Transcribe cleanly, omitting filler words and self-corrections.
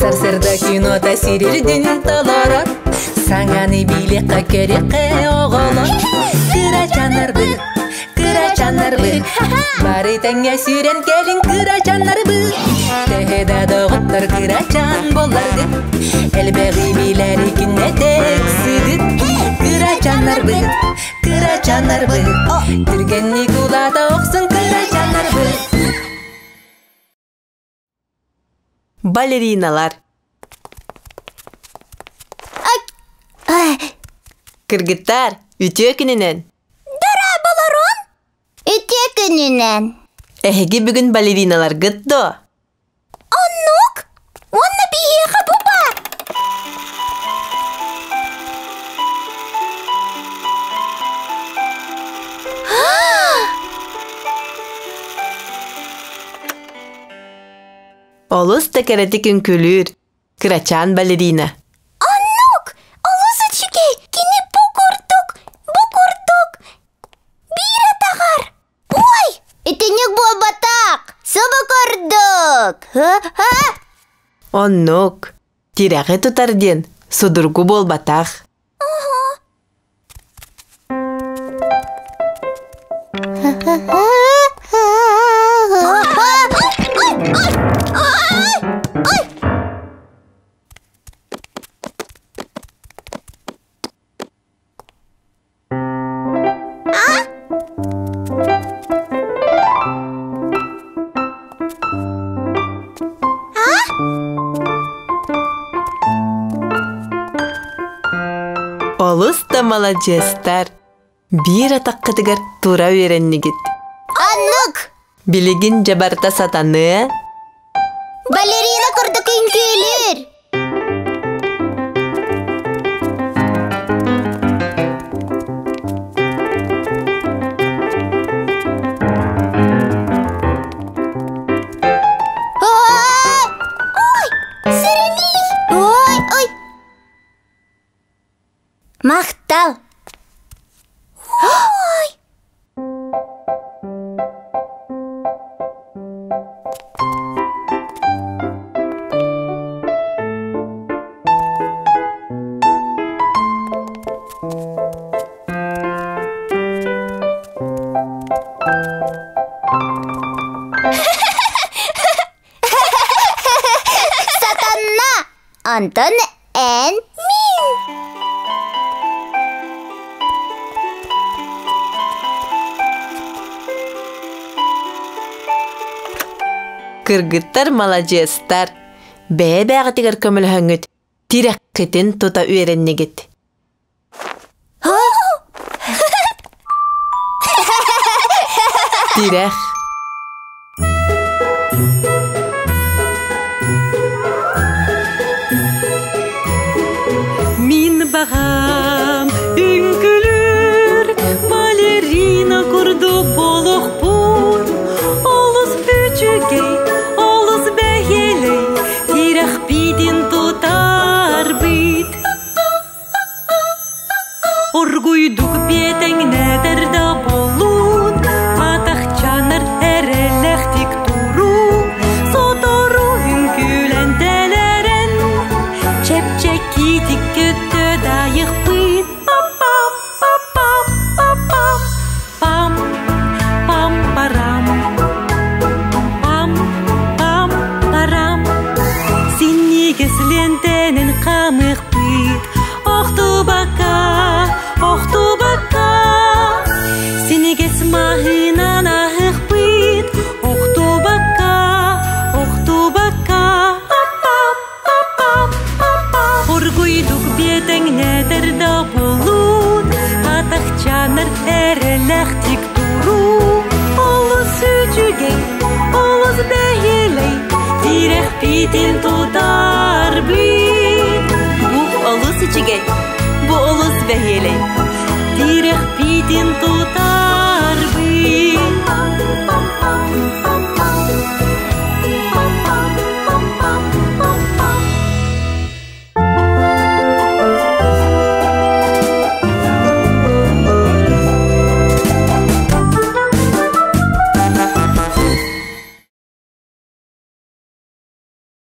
Сарсырда кинода сирирдин таларат, саңаны билеққа кереқе оғалат. Кырачанар бұл, бары тәңе сүйрен келін кырачанар бұл. Тәхеда доғыттар кырачан боларды, әлбәғи билер икіне тек сыдыт. Кырачанар бұл, түргенні кулада оқсын кырачанар бұл. Балериналар. Кыргыттар, үтө күнінен. Дара болорун? Үтө күнінен. Әхеге бүгін балериналар гыддо. Оннук? Онна биеға бұба. Олус тәкәрәті күн күлір. Кырачан балерина. Оннук, олусы чүгей, кені бұқырдық. Бейір атағар. Ой, үтінік бол батақ. Собы көрдік. Оннук, тирәғі тұтарден, судыргу бол батақ. Олус та молодецтар. Бир атаққытыгар тура вереннигит. Оннук, Билигин жабарта сатаны. балерина көрдік үңкелер. Мақтал. Ой. Сатанна. Антон and me. Кыргыттар молодецтар. Бәбәғытыгар көміл хөңіт. Тирәққетін тута үйереннегет. Тирәқ. Мин бағам үңкілер, балерина күрді болық бұр. Олыз үчігей, олыз бәйелей, тирәқ биден тұтар бит. Оргуйдук бетің нәдірді болуд, атақ чаныр әреләқтік тұру, сотору үңкілен дәлерін, чәп-чәк кетік көтті дайық бит. Пам, пам, парам, пам, парам. Синегіз лентенін қамық бит, оқту бака. Синегіз мағынан ағық бит, оқту бака. Оргуйдук бетің нәдірді болуд, атақ чаныр әріләқтік тұру. Олыз үчігей, олыз бәйелей, тирәқ бетін тұтар бит. Бұ олыс үчігей, бұ олыс бәйелей. Тирәқ бетін